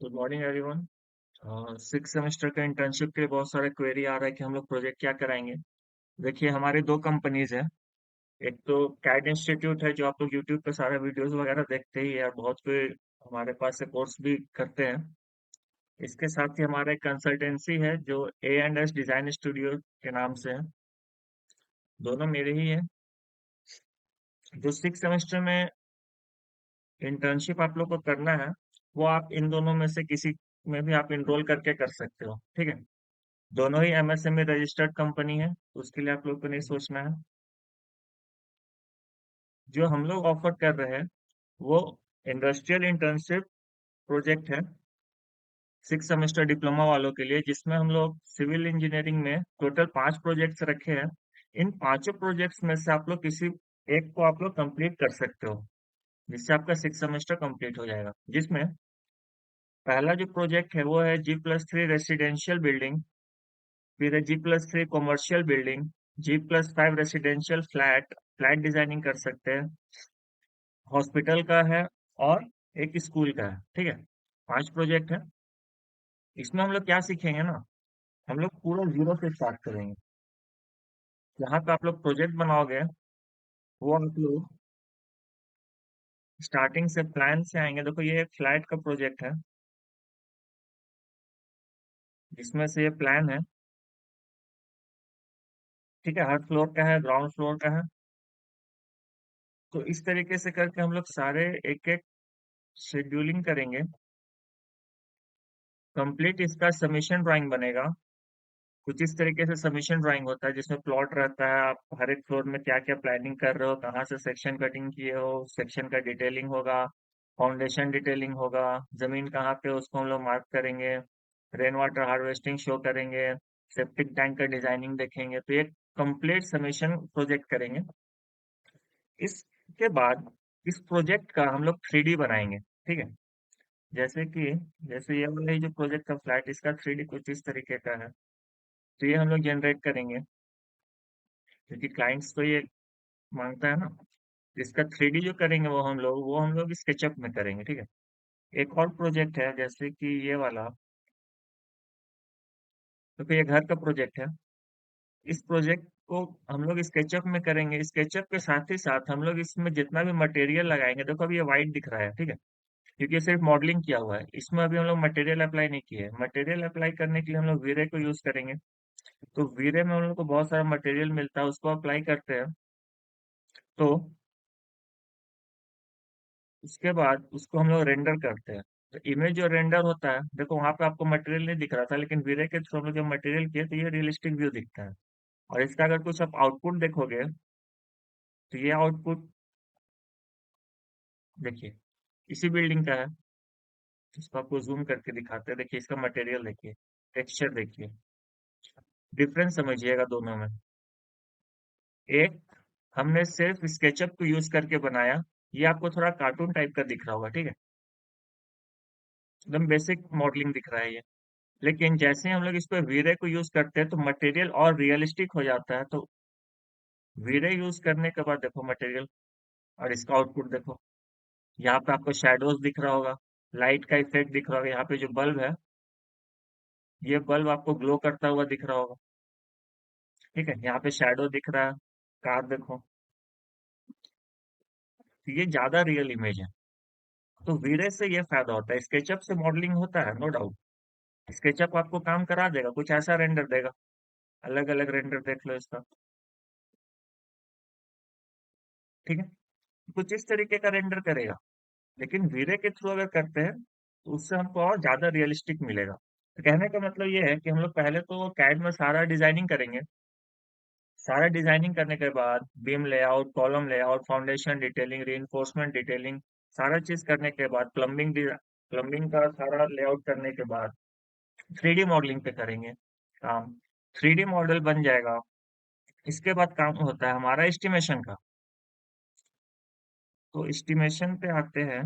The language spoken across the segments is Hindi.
Good morning everyone. Six semester के इंटर्नशिप के लिए बहुत सारे क्वेरी आ रहा है कि हम लोग प्रोजेक्ट क्या कराएंगे। देखिए, हमारी दो कंपनीज हैं। एक तो कैड इंस्टीट्यूट है, जो आप लोग यूट्यूब पे सारे वीडियोस वगैरह देखते ही है, और बहुत कोई हमारे पास से कोर्स भी करते हैं। इसके साथ ही हमारा एक कंसल्टेंसी है जो A&S डिजाइन स्टूडियो के नाम से है। दोनों मेरे ही हैं। जो सिक्स सेमेस्टर में इंटर्नशिप आप लोग को करना है, वो आप इन दोनों में से किसी में भी आप इनरोल करके कर सकते हो। ठीक है। दोनों ही MSME रजिस्टर्ड कंपनी है, उसके लिए आप लोग को नहीं सोचना है। जो हम लोग ऑफर कर रहे हैं वो इंडस्ट्रियल इंटर्नशिप प्रोजेक्ट है सिक्स सेमेस्टर डिप्लोमा वालों के लिए, जिसमें हम लोग सिविल इंजीनियरिंग में टोटल 5 प्रोजेक्ट्स रखे हैं। इन पांचों प्रोजेक्ट्स में से आप लोग किसी एक को आप लोग कंप्लीट कर सकते हो, जिससे आपका सिक्स सेमेस्टर कंप्लीट हो जाएगा। जिसमें पहला जो प्रोजेक्ट है वो है G+3 रेसिडेंशियल बिल्डिंग। फिर है G+3 commercial building. G+5 residential flat flat designing कर सकते हैं। हॉस्पिटल का है और एक स्कूल का है। ठीक है। 5 प्रोजेक्ट है। इसमें हम लोग क्या सीखेंगे ना, हम लोग पूरा जीरो से स्टार्ट करेंगे। जहाँ पे आप लोग प्रोजेक्ट बनाओगे, वो आप लोग स्टार्टिंग से प्लान से आएंगे। देखो, ये एक फ्लैट का प्रोजेक्ट है, जिसमें से ये प्लान है। ठीक है। हर फ्लोर का है, ग्राउंड फ्लोर का है। तो इस तरीके से करके हम लोग सारे एक एक शेड्यूलिंग करेंगे। कंप्लीट इसका सबमिशन ड्राइंग बनेगा। कुछ इस तरीके से सबमिशन ड्राइंग होता है, जिसमें प्लॉट रहता है, आप हर एक फ्लोर में क्या क्या प्लानिंग कर रहे हो, कहाँ से सेक्शन कटिंग किए हो, सेक्शन का डिटेलिंग होगा, फाउंडेशन डिटेलिंग होगा, जमीन कहाँ पे है, उसको हम लोग मार्क करेंगे, रेन वाटर हार्वेस्टिंग शो करेंगे, सेप्टिक टैंक का डिजाइनिंग देखेंगे। तो एक कंप्लीट सबमिशन प्रोजेक्ट करेंगे। इसके बाद इस प्रोजेक्ट का हम लोग 3D बनाएंगे। ठीक है। जैसे कि जैसे ये वाला ही जो प्रोजेक्ट का फ्लैट, इसका 3D कुछ इस तरीके का है। तो ये हम लोग जनरेट करेंगे, क्योंकि क्लाइंट्स तो ये मांगता है ना। इसका 3D जो करेंगे वो हम लोग स्केचअप में करेंगे। ठीक है। एक और प्रोजेक्ट है, जैसे कि ये वाला। तो फिर ये घर का प्रोजेक्ट है। इस प्रोजेक्ट को हम लोग स्केचअप में करेंगे। स्केचअप के साथ ही साथ हम लोग इसमें जितना भी मटेरियल लगाएंगे, देखो अभी ये वाइट दिख रहा है। ठीक है। क्योंकि ये सिर्फ मॉडलिंग किया हुआ है, इसमें अभी हम लोग मटेरियल अप्लाई नहीं किए हैं। मटेरियल अप्लाई करने के लिए हम लोग वीरे को यूज करेंगे। तो वीरे में हम लोग को बहुत सारा मटेरियल मिलता है, उसको अप्लाई करते हैं। तो उसके बाद उसको हम लोग रेंडर करते हैं। तो इमेज जो रेंडर होता है, देखो वहां पे आपको मटेरियल नहीं दिख रहा था, लेकिन वीरे के थ्रू हम लोग जब मटेरियल किए तो ये रियलिस्टिक व्यू दिखता है। और इसका अगर कुछ आप आउटपुट देखोगे, तो ये आउटपुट देखिए, इसी बिल्डिंग का है। इसको आपको जूम करके दिखाते हैं। देखिए, इसका मटेरियल देखिए, टेक्सचर देखिए, डिफरेंस समझिएगा दोनों में। एक हमने सिर्फ स्केचअप को यूज करके बनाया, ये आपको थोड़ा कार्टून टाइप का दिख रहा होगा। ठीक है। एकदम बेसिक मॉडलिंग दिख रहा है ये। लेकिन जैसे ही हम लोग इस पे वीरे को यूज करते हैं, तो मटेरियल और रियलिस्टिक हो जाता है। तो वीरे यूज करने के बाद देखो मटेरियल, और इसका आउटपुट देखो। यहाँ पे आपको शैडोज दिख रहा होगा, लाइट का इफेक्ट दिख रहा होगा। यहाँ पे जो बल्ब है, ये बल्ब आपको ग्लो करता हुआ दिख रहा होगा। ठीक है। यहाँ पे शैडो दिख रहा है, कार देखो। तो ये ज्यादा रियल इमेज है। तो वीरे से ये फायदा होता है। स्केचअप से मॉडलिंग होता है, नो डाउट। स्केचअप आपको काम करा देगा, कुछ ऐसा रेंडर देगा। अलग अलग रेंडर देख लो इसका। ठीक है। कुछ इस तरीके का रेंडर करेगा। लेकिन वीरे के थ्रू अगर करते हैं, तो उससे हमको और ज्यादा रियलिस्टिक मिलेगा। तो कहने का मतलब ये है कि हम लोग पहले तो कैड में सारा डिजाइनिंग करेंगे। सारा डिजाइनिंग करने के बाद beam layout, column layout, foundation detailing, reinforcement detailing, सारा चीज करने के बाद प्लम्बिंग का सारा लेआउट करने के बाद 3D मॉडलिंग पे करेंगे काम। 3D मॉडल बन जाएगा। इसके बाद काम होता है हमारा एस्टिमेशन का। तो एस्टिमेशन पे आते हैं।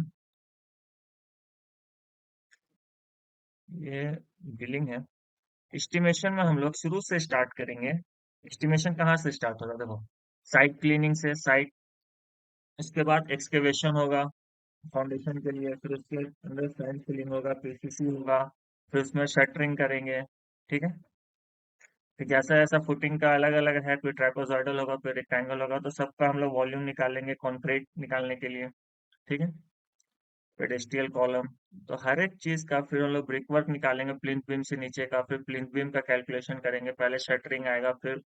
ये बिलिंग है। एस्टिमेशन में हम लोग शुरू से स्टार्ट करेंगे। एस्टिमेशन कहाँ से स्टार्ट होगा, देखो, साइट क्लीनिंग से। साइट, इसके बाद एक्सकेवेशन होगा, फाउंडेशन के लिए, फिर उसके अंदर फैन फिलिंग होगा, पीसीसी होगा, फिर उसमें शटरिंग करेंगे। ठीक है। फिर जैसा जैसा फुटिंग का अलग अलग है, कोई ट्रापेजॉइडल होगा, कोई रेक्टेंगल होगा, तो सबका हम लोग वॉल्यूम निकालेंगे कंक्रीट निकालने के लिए। ठीक है। पेडेस्टियल कॉलम, तो हर एक चीज का फिर हम लोग ब्रिक वर्क निकालेंगे प्लिंथ बीम से नीचे का, फिर प्लिंथ बीम का कैलकुलेशन करेंगे, पहले शटरिंग आएगा, फिर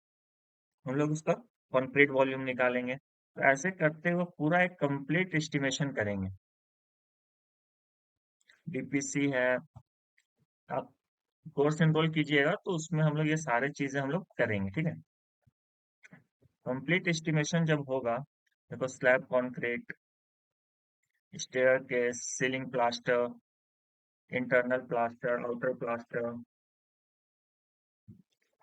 हम लोग उसका कंक्रीट वॉल्यूम निकालेंगे। तो ऐसे करते हुए पूरा एक कंप्लीट एस्टिमेशन करेंगे। डीपीसी है, आप कोर्स एनरोल कीजिएगा तो उसमें हम लोग ये सारे चीजें हम लोग करेंगे। ठीक है। कंप्लीट एस्टिमेशन जब होगा, देखो slab concrete, stair case, ceiling plaster, internal plaster, outer plaster,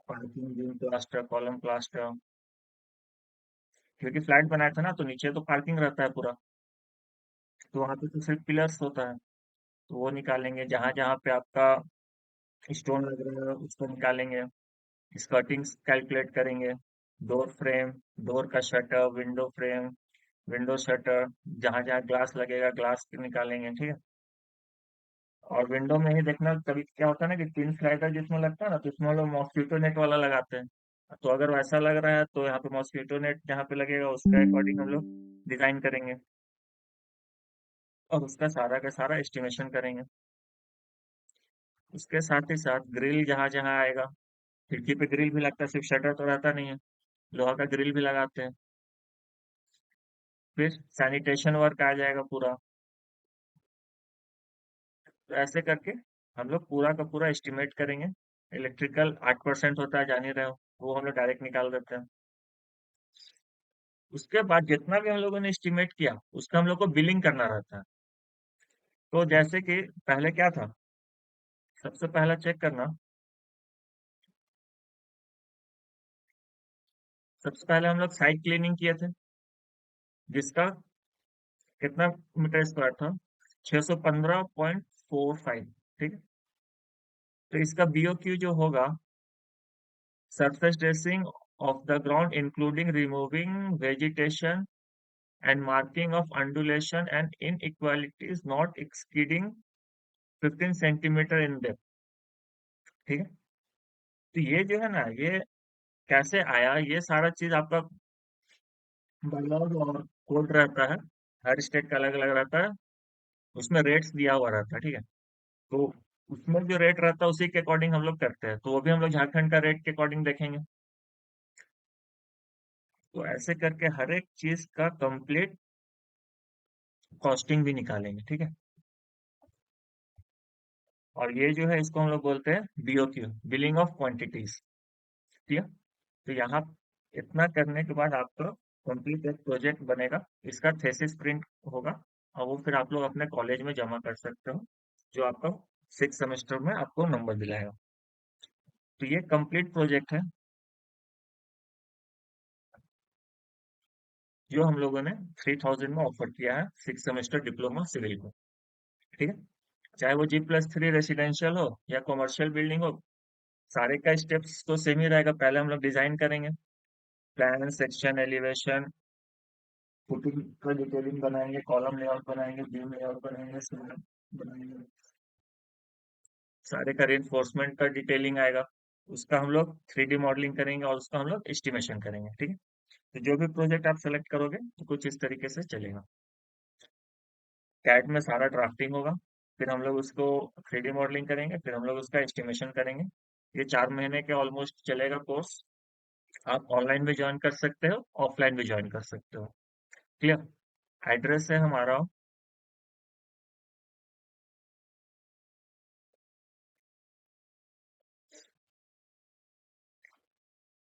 parking beam plaster, column plaster, क्योंकि फ्लैट बनाया था ना तो नीचे तो पार्किंग रहता है पूरा, तो वहां पे तो सिर्फ पिलर्स होता है, तो वो निकालेंगे। जहां जहां पे आपका स्टोन लग रहा है उसको निकालेंगे। स्कर्टिंग्स कैलकुलेट करेंगे। डोर फ्रेम, डोर का shutter, window frame, window shutter, जहां जहां ग्लास लगेगा ग्लास निकालेंगे। ठीक है। और विंडो में ही देखना, कभी क्या होता है ना कि तीन स्लाइडर जिसमें लगता है ना, तो उसमें हम लोग मॉस्किटो नेट वाला लगाते हैं। तो अगर वैसा लग रहा है तो यहाँ पे मॉस्किटो नेट जहाँ पे लगेगा उसके अकॉर्डिंग हम लोग डिजाइन करेंगे, और उसका सारा का सारा एस्टिमेशन करेंगे। उसके साथ ही साथ ग्रिल जहाँ जहाँ आएगा, खिड़की पे ग्रिल भी लगता है, सिर्फ शटर तो रहता नहीं है, लोहा का ग्रिल भी लगाते हैं। फिर सैनिटेशन वर्क आ जाएगा पूरा। तो ऐसे करके हम लोग पूरा का पूरा एस्टिमेट करेंगे। इलेक्ट्रिकल 8% होता है, जान ही रहे हो, वो हम लोग डायरेक्ट निकाल देते हैं। उसके बाद जितना भी हम लोगों ने एस्टिमेट किया उसका हम लोग को बिलिंग करना रहता है। तो जैसे कि पहले क्या था, सबसे पहला चेक करना, सबसे पहले हम लोग साइट क्लीनिंग किए थे, जिसका कितना मीटर स्क्वायर था, 615.45। ठीक है। तो इसका बीओक्यू जो होगा, surface dressing of the ground including removing vegetation and marking of undulation and inequalities not exceeding 15 centimetre in depth। ठीक है। तो ये जो है ना, ये कैसे आया, ये सारा चीज आपका बायलॉज और कोड रहता है, हर स्टेट का अलग अलग रहता है, उसमें रेट्स दिया हुआ रहता है। ठीक है। तो उसमें जो रेट रहता है उसी के अकॉर्डिंग हम लोग करते हैं, तो वो भी हम लोग झारखंड का रेट के अकॉर्डिंग देखेंगे। तो ऐसे करके हर एक चीज का कंप्लीट कॉस्टिंग भी निकालेंगे। ठीक है। और ये जो है इसको हम लोग बोलते हैं बीओक्यू, बिलिंग ऑफ क्वांटिटीज। ठीक है। तो यहाँ इतना करने के बाद आपका कंप्लीट एक प्रोजेक्ट बनेगा, इसका थेसिस प्रिंट होगा, और वो फिर आप लोग अपने कॉलेज में जमा कर सकते हो, जो आपका 6 सेमेस्टर में आपको नंबर दिलाएगा। तो ये कंप्लीट प्रोजेक्ट है जो हम लोगों ने 3000 में ऑफर किया है 6 सेमेस्टर डिप्लोमा सिविल को। ठीक है। चाहे वो G+3 रेसिडेंशियल हो या कॉमर्शियल बिल्डिंग हो, सारे का स्टेप्स तो सेम ही रहेगा। पहले हम लोग डिजाइन करेंगे, प्लान, सेक्शन, एलिवेशन, फुटिंग का डिटेलिंग बनाएंगे, कॉलम लेआउट बनाएंगे, बीम लेआउट बनाएंगे, स्लैब बनाएंगे, सारे का रेनफोर्समेंट का डिटेलिंग आएगा, उसका हम लोग 3D मॉडलिंग करेंगे और उसका हम लोग एस्टिमेशन करेंगे। ठीक है। तो जो भी प्रोजेक्ट आप सेलेक्ट करोगे तो कुछ इस तरीके से चलेगा। कैड में सारा ड्राफ्टिंग होगा, फिर हम लोग उसको 3D मॉडलिंग करेंगे, फिर हम लोग उसका एस्टिमेशन करेंगे। ये 4 महीने के ऑलमोस्ट चलेगा कोर्स। आप ऑनलाइन भी ज्वाइन कर सकते हो, ऑफलाइन भी ज्वाइन कर सकते हो। क्लियर। एड्रेस है हमारा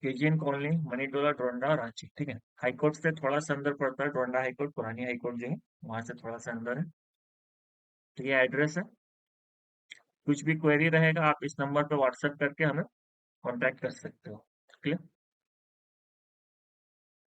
केजीएन कॉलोनी, मनी टोला, डोरंडा, रांची। ठीक है। हाई कोर्ट से थोड़ा सा अंदर पड़ता है, डोरंडा हाई कोर्ट, पुरानी हाई कोर्ट जो है वहां से थोड़ा सा अंदर है। तो ये एड्रेस है। कुछ भी क्वेरी रहेगा आप इस नंबर पे व्हाट्सएप करके हमें कांटेक्ट कर सकते हो। क्लियर।